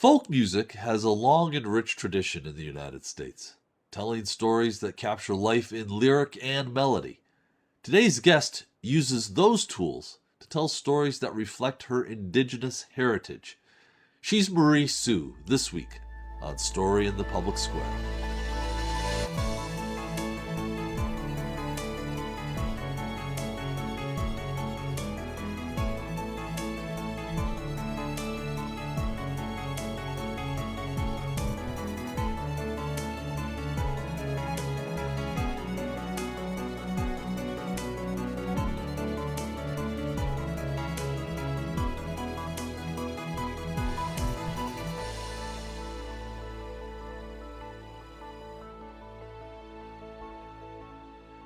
Folk music has a long and rich tradition in the United States, telling stories that capture life in lyric and melody. Today's guest uses those tools to tell stories that reflect her Indigenous heritage. She's Mariee Sioux this week on Story in the Public Square.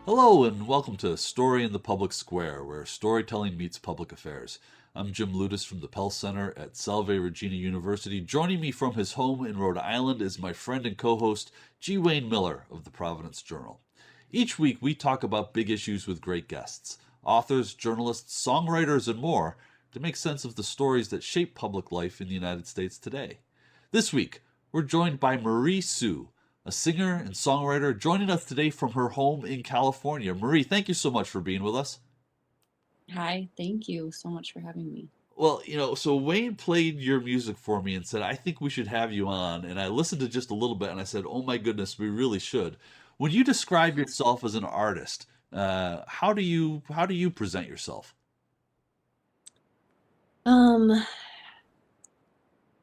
Hello, and welcome to Story in the Public Square, where storytelling meets public affairs. I'm Jim Ludis from the Pell Center at Salve Regina University. Joining me from his home in Rhode Island is my friend and co-host, G. Wayne Miller of the Providence Journal. Each week, we talk about big issues with great guests, authors, journalists, songwriters, and more, to make sense of the stories that shape public life in the United States today. This week, we're joined by Mariee Sioux, a singer and songwriter joining us today from her home in California. Mariee, thank you so much for being with us. Hi, thank you so much for having me. Well, so Wayne played your music for me and said, I think we should have you on. And I listened to just a little bit and I said, oh my goodness, we really should. When you describe yourself as an artist, how do you present yourself? Um,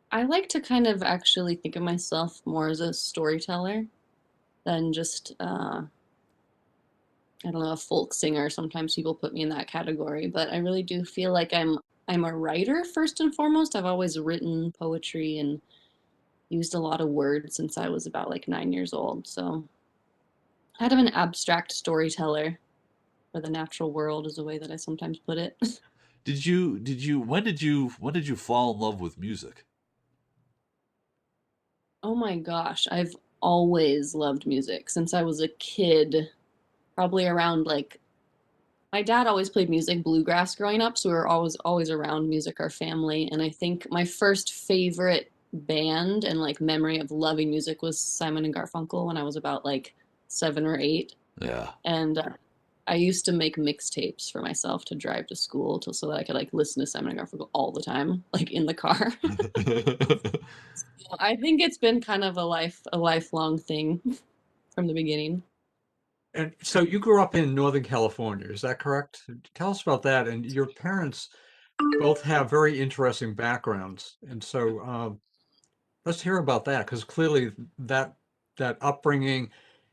I like to kind of actually think of myself more as a storyteller than just I don't know, a folk singer. Sometimes people put me in that category, but I really do feel like I'm a writer first and foremost. I've always written poetry and used a lot of words since I was about like 9 years old. So kind of an abstract storyteller for the natural world is the way that I sometimes put it. When did you fall in love with music? Oh my gosh, I've always loved music since I was a kid, probably around like my dad always played music, bluegrass growing up, so we were always around music, our family, and I think my first favorite band and like memory of loving music was Simon and Garfunkel when I was about like 7 or 8, Yeah. and I used to make mixtapes for myself to drive to school to, so that I could like listen to Simon and Garfunkel all the time, like in the car. I think it's been kind of a lifelong thing from the beginning. And so you grew up in Northern California, is that correct? Tell us about that. And your parents both have very interesting backgrounds. And so let's hear about that, because clearly that upbringing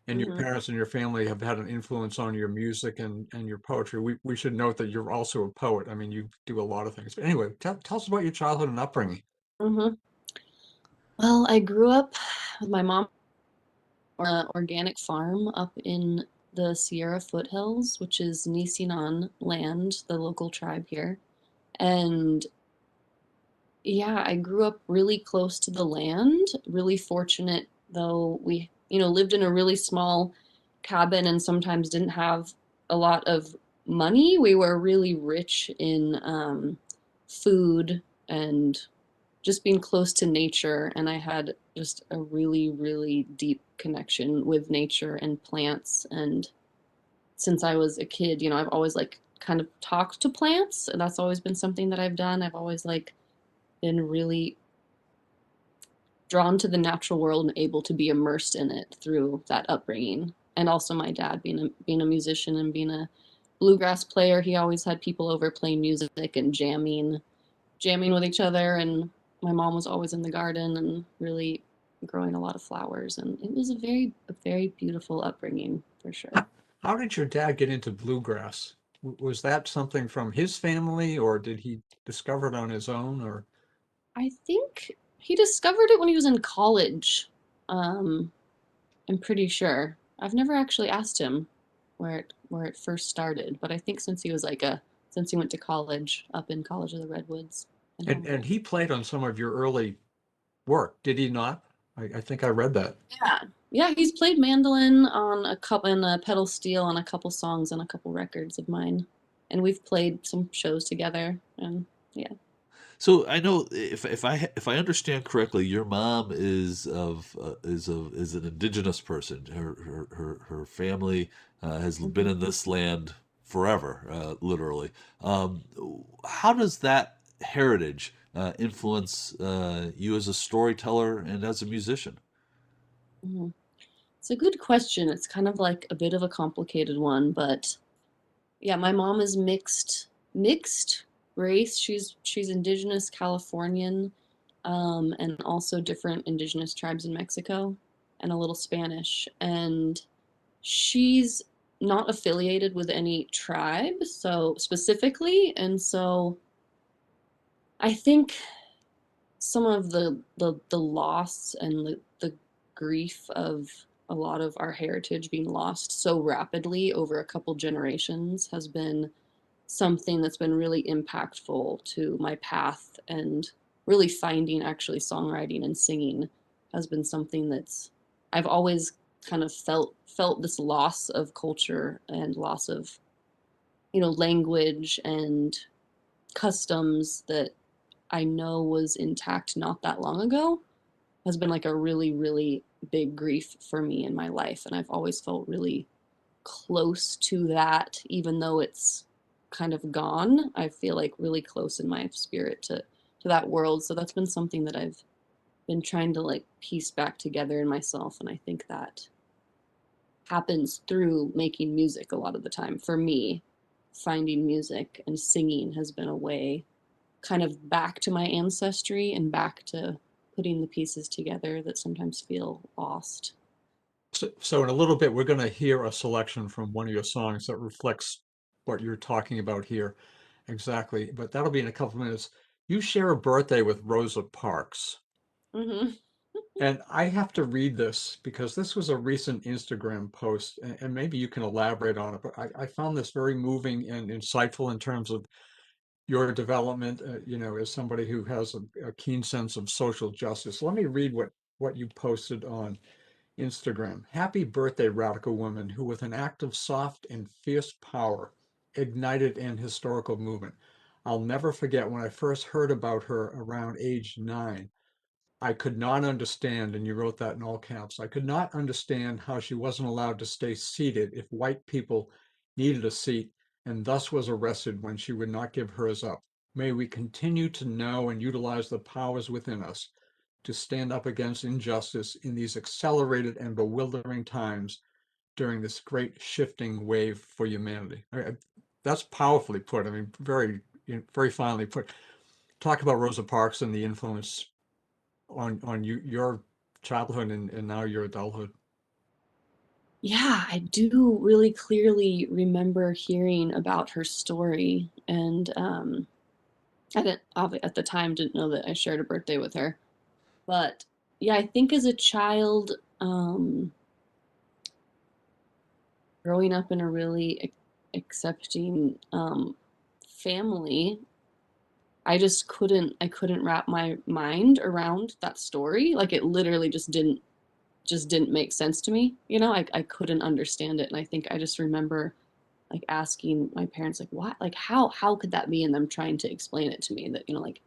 and your Hmm. parents and your family have had an influence on your music and your poetry. We should note that you're also a poet. I mean, you do a lot of things. But anyway, tell us about your childhood and upbringing. Hmm. Well, I grew up with my mom on an organic farm up in the Sierra foothills, which is Nisinan land, the local tribe here. And yeah, I grew up really close to the land, really fortunate though we, lived in a really small cabin and sometimes didn't have a lot of money. We were really rich in food and just being close to nature. And I had just a really, really deep connection with nature and plants. And since I was a kid, I've always like kind of talked to plants. And that's always been something that I've done. I've always like been really drawn to the natural world and able to be immersed in it through that upbringing. And also my dad being a musician and being a bluegrass player, he always had people over playing music and jamming with each other. And my mom was always in the garden and really growing a lot of flowers. And it was a very beautiful upbringing for sure. How did your dad get into bluegrass? Was that something from his family, or did he discover it on his own, or? I think he discovered it when he was in college. Um, I'm pretty sure. I've never actually asked him where it first started, but I think since he went to college up in College of the Redwoods in And Humboldt. he played on some of your early work, did he not? I think I read that. Yeah. Yeah, he's played mandolin on a couple and a pedal steel on a couple songs on a couple records of mine. And we've played some shows together and yeah. So I know if I understand correctly, your mom is an indigenous person. Her family has been Mhm. in this land forever, literally. Um, how does that heritage influence you as a storyteller and as a musician? Mhm. It's a good question. It's kind of like a bit of a complicated one, but yeah, my mom is mixed race. She's indigenous Californian, and also different indigenous tribes in Mexico, and a little Spanish. And she's not affiliated with any tribe, so specifically, and so I think some of the loss and the grief of a lot of our heritage being lost so rapidly over a couple generations has been something that's been really impactful to my path, and really finding actually songwriting and singing has been something that's I've always kind of felt this loss of culture and loss of language and customs that I know was intact not that long ago has been like a really, really big grief for me in my life. And I've always felt really close to that, even though it's kind of gone. I feel like really close in my spirit to that world. So that's been something that I've been trying to like piece back together in myself. And I think that happens through making music a lot of the time. For me, finding music and singing has been a way kind of back to my ancestry and back to putting the pieces together that sometimes feel lost. So in a little bit, we're going to hear a selection from one of your songs that reflects what you're talking about here exactly. But that'll be in a couple of minutes. You share a birthday with Rosa Parks. Hmm. And I have to read this because this was a recent Instagram post, and maybe you can elaborate on it. But I found this very moving and insightful in terms of your development, as somebody who has a keen sense of social justice. Let me read what you posted on Instagram. Happy birthday, radical woman who, with an act of soft and fierce power, ignited an historical movement. I'll never forget when I first heard about her around age 9. I could not understand, and you wrote that in all caps, I could not understand how she wasn't allowed to stay seated if white people needed a seat and thus was arrested when she would not give hers up. May we continue to know and utilize the powers within us to stand up against injustice in these accelerated and bewildering times during this great shifting wave for humanity. That's powerfully put. I mean, very, very finely put. Talk about Rosa Parks and the influence on your childhood and now your adulthood. Yeah, I do really clearly remember hearing about her story, and I didn't at the time didn't know that I shared a birthday with her, but yeah, I think as a child, growing up in a really accepting family, I couldn't wrap my mind around that story. Like it literally just didn't make sense to me. I couldn't understand it. And I think I just remember like asking my parents like what, like how could that be, and them trying to explain it to me that like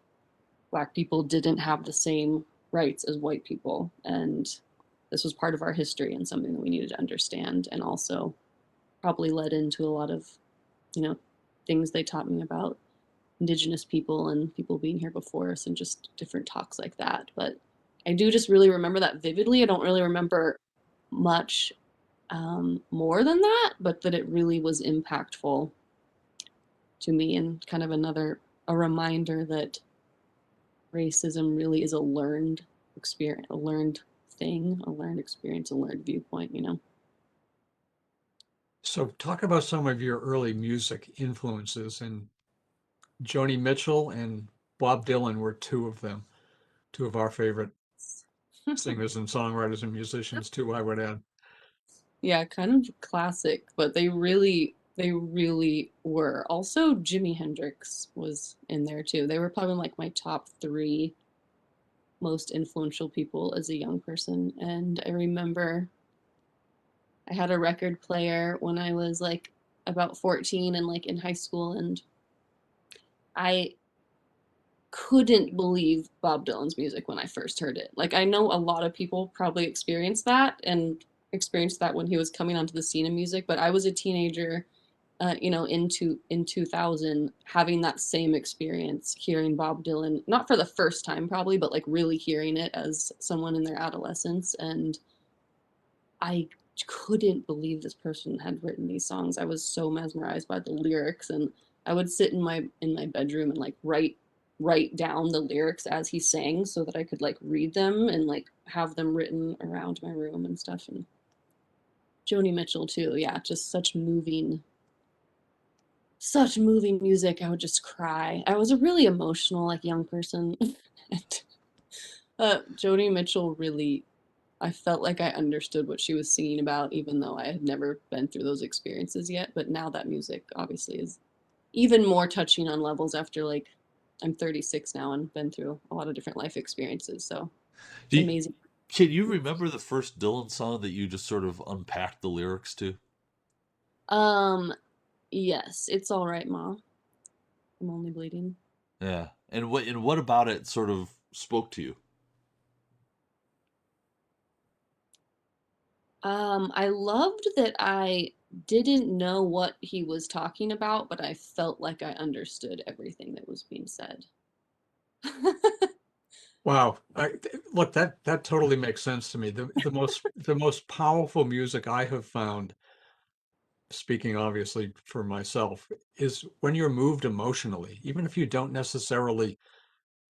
black people didn't have the same rights as white people, and this was part of our history and something that we needed to understand, and also probably led into a lot of you know things they taught me about indigenous people and people being here before us and just different talks like that. But I do just really remember that vividly. I don't really remember much more than that, but that it really was impactful to me, and kind of a reminder that racism really is a learned experience, a learned thing, a learned experience, a learned viewpoint. So talk about some of your early music influences, and Joni Mitchell and Bob Dylan were two of them, two of our favorite singers and songwriters and musicians too, I would add. Yeah, kind of classic, but they really were. Also, Jimi Hendrix was in there too. They were probably like my top three most influential people as a young person. And I remember I had a record player when I was like about 14 and like in high school, and I couldn't believe Bob Dylan's music when I first heard it. Like I know a lot of people probably experienced that and experienced that when he was coming onto the scene of music, but I was a teenager, in 2000, having that same experience, hearing Bob Dylan, not for the first time probably, but like really hearing it as someone in their adolescence, and I couldn't believe this person had written these songs. I was so mesmerized by the lyrics, and I would sit in my bedroom and like write down the lyrics as he sang so that I could like read them and like have them written around my room and stuff. And Joni Mitchell too, yeah, just such moving music. I would just cry. I was a really emotional like young person. And Joni Mitchell really, I felt like I understood what she was singing about, even though I had never been through those experiences yet. But now that music obviously is even more touching on levels after like I'm 36 now and been through a lot of different life experiences. So it's Do you, amazing. can you remember the first Dylan song that you just sort of unpacked the lyrics to? Um, yes, it's all right, Ma. I'm only bleeding. Yeah. And what about it sort of spoke to you? I loved that I didn't know what he was talking about, but I felt like I understood everything that was being said. Wow. Look, that totally makes sense to me. The most powerful music I have found, speaking obviously for myself, is when you're moved emotionally, even if you don't necessarily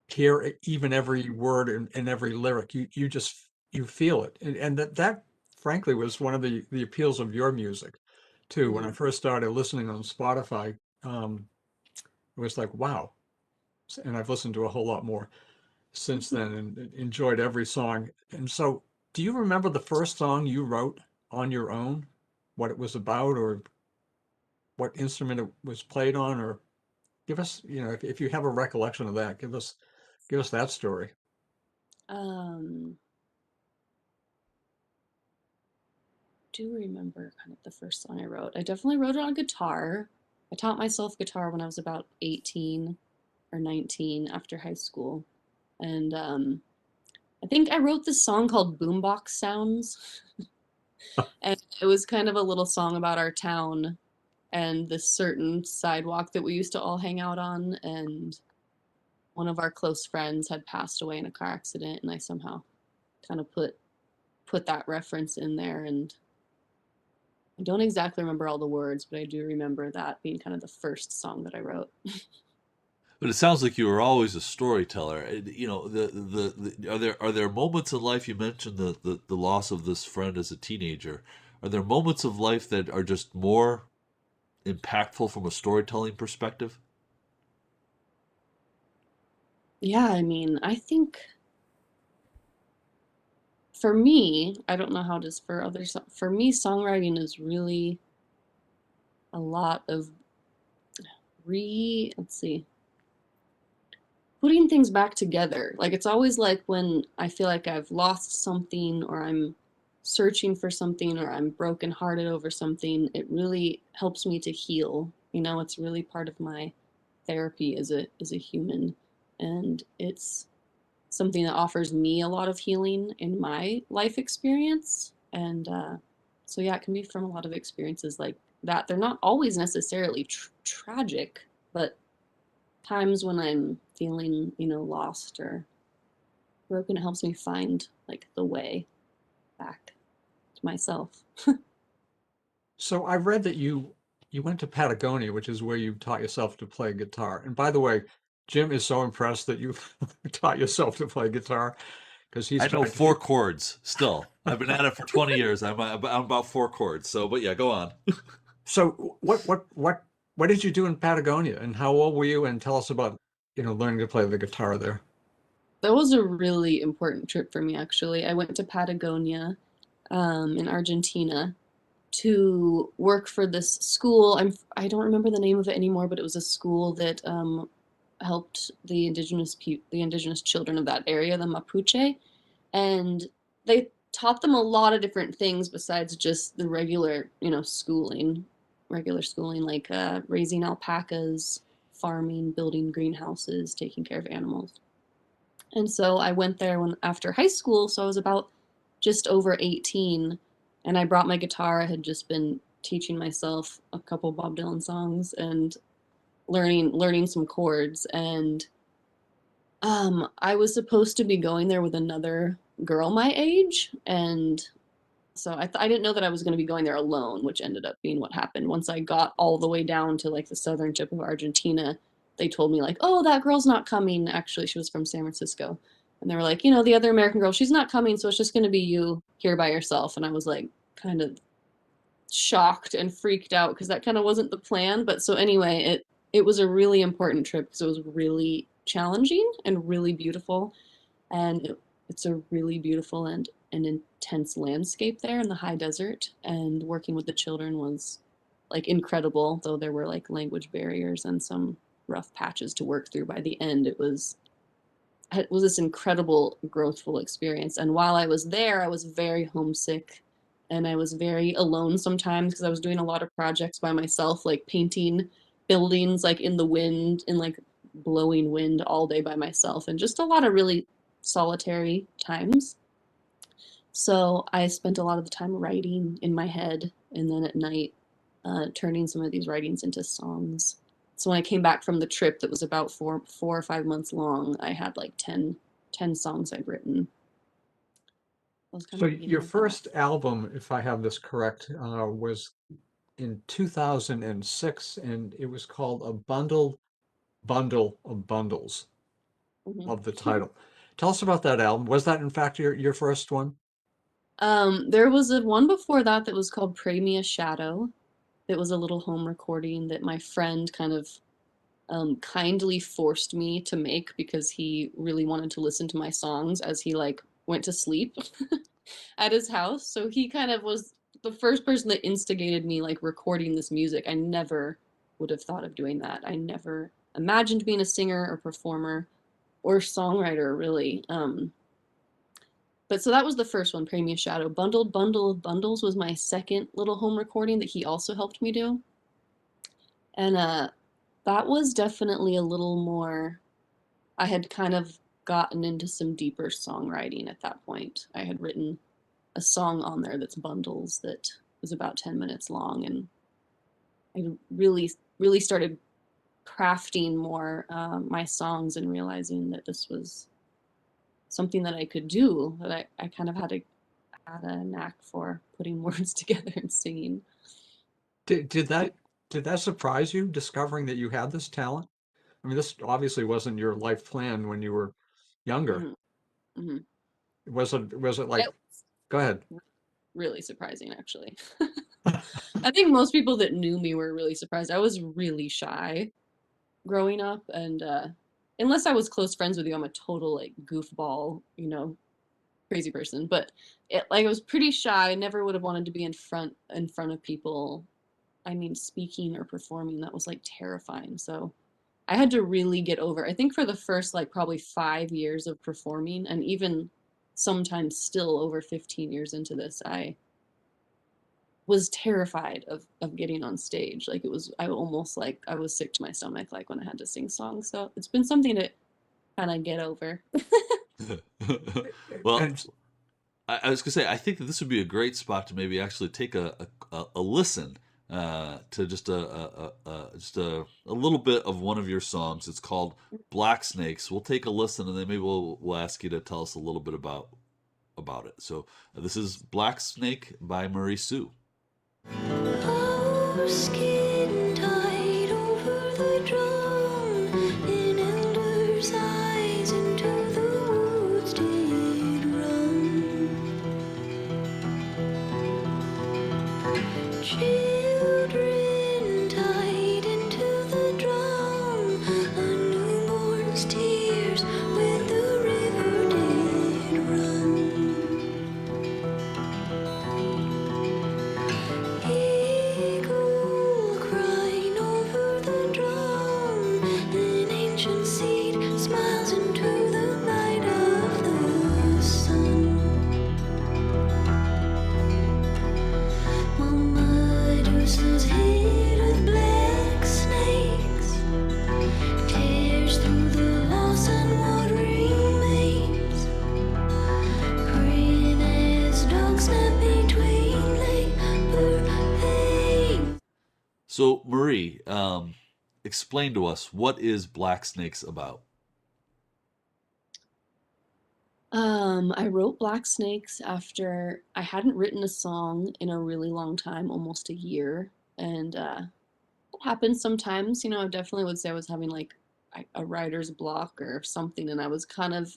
hear even every word and every lyric, you just you feel it. And that frankly was one of the appeals of your music too. When I Mm. first started listening on Spotify, it was like, wow. And I've listened to a whole lot more since then and enjoyed every song. And so, do you remember the first song you wrote on your own? What it was about, or what instrument it was played on, or give us, if you have a recollection of that, give us that story. Um, do remember kind of the first song I wrote. I definitely wrote it on guitar. I taught myself guitar when I was about 18 or 19 after high school. And I think I wrote this song called Boombox Sounds. And it was kind of a little song about our town and this certain sidewalk that we used to all hang out on. And one of our close friends had passed away in a car accident, and I somehow kind of put that reference in there. And I don't exactly remember all the words, but I do remember that being kind of the first song that I wrote. But it sounds like you were always a storyteller. Are there moments in life, you mentioned the loss of this friend as a teenager? Are there moments of life that are just more impactful from a storytelling perspective? Yeah, I mean, I think for me, I don't know how it is for others. For me, songwriting is really a lot of let's see, putting things back together. Like it's always like when I feel like I've lost something or I'm searching for something or I'm brokenhearted over something, it really helps me to heal. It's really part of my therapy as a human, and it's something that offers me a lot of healing in my life experience. And so yeah, it can be from a lot of experiences like that. They're not always necessarily tragic, but times when I'm feeling, lost or broken, it helps me find like the way back to myself. So I read that you went to Patagonia, which is where you taught yourself to play guitar. And by the way, Jim is so impressed that you taught yourself to play guitar because he's I know tried four to. chords still. I've been at it for 20 years. I'm about four chords. So, but yeah, go on. So what did you do in Patagonia, and how old were you? And tell us about, learning to play the guitar there. That was a really important trip for me, actually. I went to Patagonia, in Argentina, to work for this school. I don't remember the name of it anymore, but it was a school that helped the indigenous children of that area, the Mapuche, and they taught them a lot of different things besides just the regular schooling, like raising alpacas, farming, building greenhouses, taking care of animals. And so I went there after high school, so I was about just over 18, and I brought my guitar. I had just been teaching myself a couple Bob Dylan songs and learning some chords. And I was supposed to be going there with another girl my age, and so I didn't know that I was going to be going there alone, which ended up being what happened. Once I got all the way down to like the southern tip of Argentina, they told me like, "Oh, that girl's not coming." Actually, she was from San Francisco. And they were like, the other American girl, she's not coming, so it's just going to be you here by yourself. And I was like kind of shocked and freaked out because that kind of wasn't the plan. But so anyway, it was a really important trip because it was really challenging and really beautiful. And it's a really beautiful and an intense landscape there in the high desert. And working with the children was like incredible, though there were like language barriers and some rough patches to work through. By the end, it was this incredible growthful experience. And while I was there, I was very homesick and I was very alone sometimes because I was doing a lot of projects by myself, like painting buildings like in the wind, in like blowing wind all day by myself, and just a lot of really solitary times. So I spent a lot of the time writing in my head, and then at night turning some of these writings into songs. So when I came back from the trip that was about 4 or 5 months long, I had like 10 songs I'd written. So your first album, if I have this correct, was in 2006, and it was called A Bundle of Bundles of the title. Tell us about that album. Was that in fact your first one? There was one before that was called Pray Me a Shadow. It was a little home recording that my friend kind of kindly forced me to make because he really wanted to listen to my songs as he like went to sleep at his house. So he kind of was the first person that instigated me like recording this music. I never would have thought of doing that. I never imagined being a singer or performer or songwriter really. But so that was the first one, Pray Me a Shadow. Bundle of Bundles was my second little home recording that he also helped me do. And that was definitely a little more, I had kind of gotten into some deeper songwriting at that point. I had written a song on there that's Bundles that was about 10 minutes long, and I really started crafting more my songs and realizing that this was something that I could do, that I kind of had a knack for putting words together and singing. Did that surprise you, discovering that you had this talent? I mean, this obviously wasn't your life plan when you were younger. Mm-hmm. Mm-hmm. Was it like, go ahead. Really surprising, actually. I think most people that knew me were really surprised. I was really shy growing up, and unless I was close friends with you, I'm a total like goofball, crazy person. But I was pretty shy. I never would have wanted to be in front of people. I mean, speaking or performing, that was like terrifying. So I had to really get over. I think for the first like probably 5 years of performing, and even sometimes still over 15 years into this, I was terrified of getting on stage. Like I almost like I was sick to my stomach like when I had to sing songs. So it's been something to kind of get over. Well, I was gonna say, I think that this would be a great spot to maybe actually take a listen to just a little bit of one of your songs. It's called Black Snakes. We'll take a listen, and then maybe we'll ask you to tell us a little bit about it. So this is Black Snake by Mariee Sioux. Oh, skin tight over the drum, in elders' eyes into the woods did run. Children tied into the drum, a newborn's tears with the river did run. Eagle crying over the drum, an ancient seed smiles into the light of the sun. While mud So, Marie, explain to us, what is Black Snakes about? I wrote Black Snakes after I hadn't written a song in a really long time, almost a year. And it happens sometimes. I definitely would say I was having like a writer's block or something. And I was kind of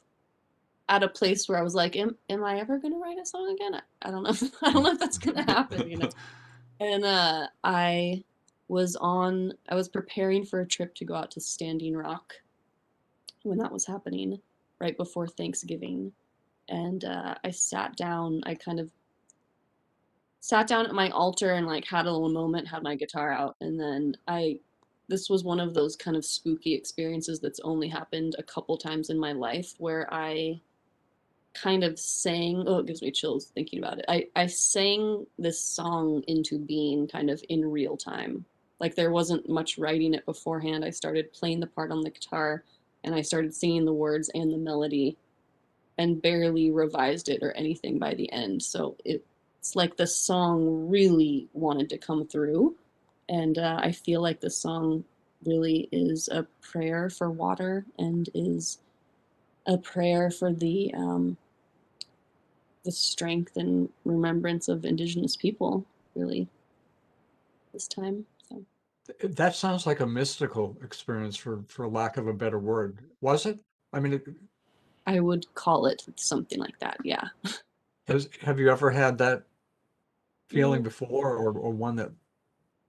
at a place where I was like, am I ever going to write a song again? I don't know. I don't know if that's going to happen. And I was preparing for a trip to go out to Standing Rock when that was happening, right before Thanksgiving. And I sat down. I kind of sat down at my altar and like had a little moment, had my guitar out, and then this was one of those kind of spooky experiences that's only happened a couple times in my life where I kind of sang. Oh, it gives me chills thinking about it. I sang this song into being kind of in real time. Like there wasn't much writing it beforehand. I started playing the part on the guitar and I started singing the words and the melody and barely revised it or anything by the end. So it's like the song really wanted to come through. And I feel like the song really is a prayer for water and is a prayer for the strength and remembrance of Indigenous people, really, this time. So That sounds like a mystical experience, for lack of a better word. Was it? I mean, I would call it something like that. Yeah. have you ever had that Mm, feeling before, or one that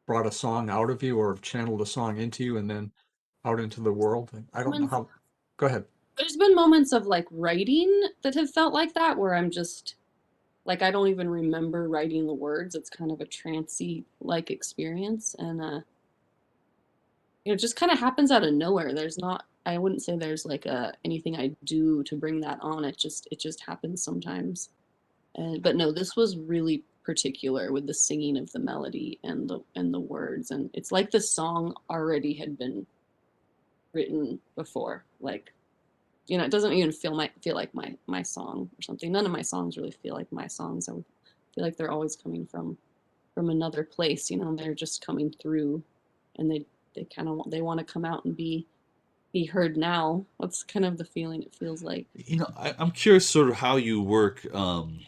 brought a song out of you, or channeled a song into you and then out into the world? I don't know moments- how. Go ahead. There's been moments of like writing that have felt like that, where I'm just like I don't even remember writing the words. It's kind of a trancy like experience, and it just kind of happens out of nowhere. There's not. I wouldn't say there's like anything I do to bring that on. It just happens sometimes. And but no, this was really particular with the singing of the melody and the words, and it's like the song already had been written before. Like it doesn't even feel like my song or something. None of my songs really feel like my songs. I would feel like they're always coming from another place. They're just coming through, and they kind of they want to come out and be heard now. That's kind of the feeling it feels like. I'm curious sort of how you work. Am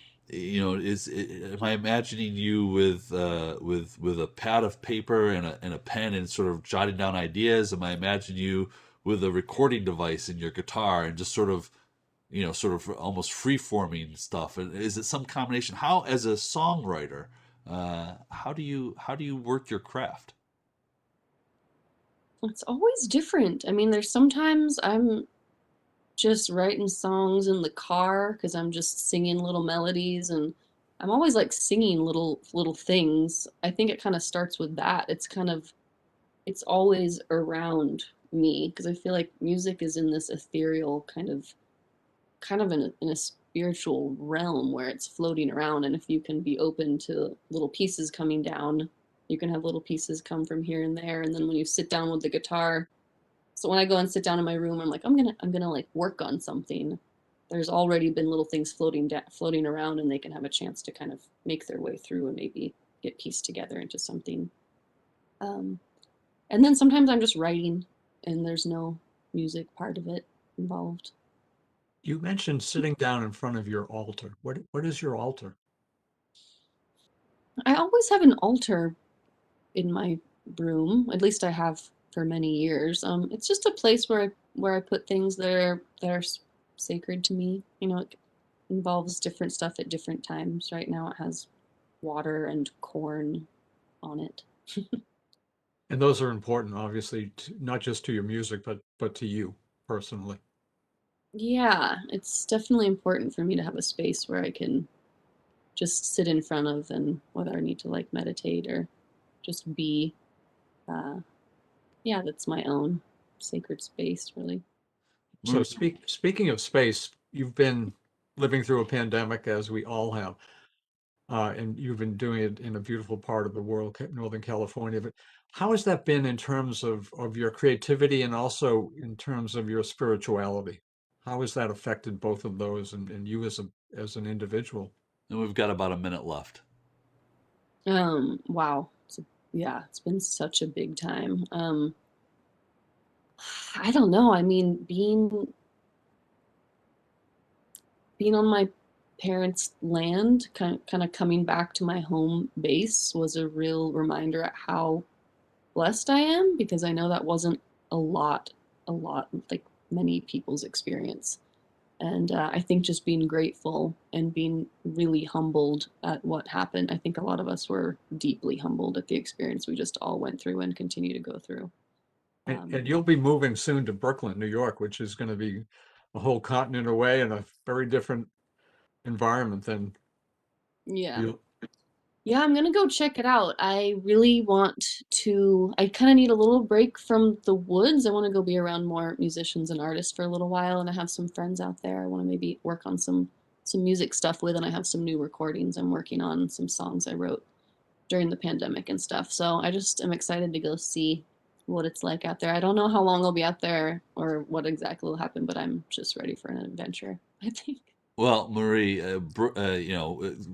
I imagining you with a pad of paper and a pen and sort of jotting down ideas? Am I imagining you with a recording device in your guitar and just sort of almost free forming stuff? And is it some combination? How, as a songwriter, how do you work your craft? It's always different. I mean, there's sometimes I'm just writing songs in the car because I'm just singing little melodies, and I'm always like singing little things. I think it kind of starts with that. It's always around me because I feel like music is in this ethereal kind of in a spiritual realm where it's floating around, and if you can be open to little pieces coming down, you can have little pieces come from here and there, and then when you sit down with the guitar, so when I go and sit down in my room, I'm like, I'm gonna like work on something. There's already been little things floating around, and they can have a chance to kind of make their way through and maybe get pieced together into something. Um, and then sometimes I'm just writing, and there's no music part of it involved. You mentioned sitting down in front of your altar. What is your altar? I always have an altar in my room. At least I have for many years. It's just a place where I put things that are sacred to me. It involves different stuff at different times. Right now, it has water and corn on it. And those are important, obviously, not just to your music, but to you personally. Yeah, it's definitely important for me to have a space where I can just sit in front of, and whether I need to like meditate or just be. Uh, yeah, that's my own sacred space, really. So speaking of space, you've been living through a pandemic, as we all have, and you've been doing it in a beautiful part of the world, Northern California. But how has that been in terms of your creativity and also in terms of your spirituality? How has that affected both of those, and you as an individual? And we've got about a minute left. Wow. Yeah, it's been such a big time. I don't know. I mean, being on my parents' land, kind of coming back to my home base was a real reminder at how blessed I am, because I know that wasn't a lot, like many people's experience. And I think just being grateful and being really humbled at what happened. I think a lot of us were deeply humbled at the experience we just all went through and continue to go through. And you'll be moving soon to Brooklyn, New York, which is going to be a whole continent away and a very different environment than Yeah. you. Yeah, I'm gonna go check it out. I really want to, I kind of need a little break from the woods. I want to go be around more musicians and artists for a little while, and I have some friends out there I want to maybe work on some music stuff with, and I have some new recordings I'm working on, some songs I wrote during the pandemic and stuff. So I just am excited to go see what it's like out there. I don't know how long I'll be out there or what exactly will happen, but I'm just ready for an adventure, I think. Well, Mariee,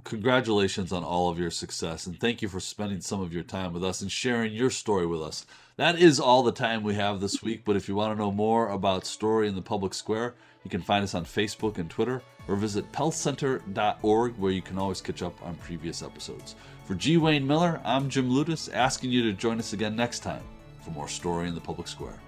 congratulations on all of your success, and thank you for spending some of your time with us and sharing your story with us. That is all the time we have this week, but if you want to know more about Story in the Public Square, you can find us on Facebook and Twitter, or visit pelcenter.org, where you can always catch up on previous episodes. For G. Wayne Miller, I'm Jim Ludis, asking you to join us again next time for more Story in the Public Square.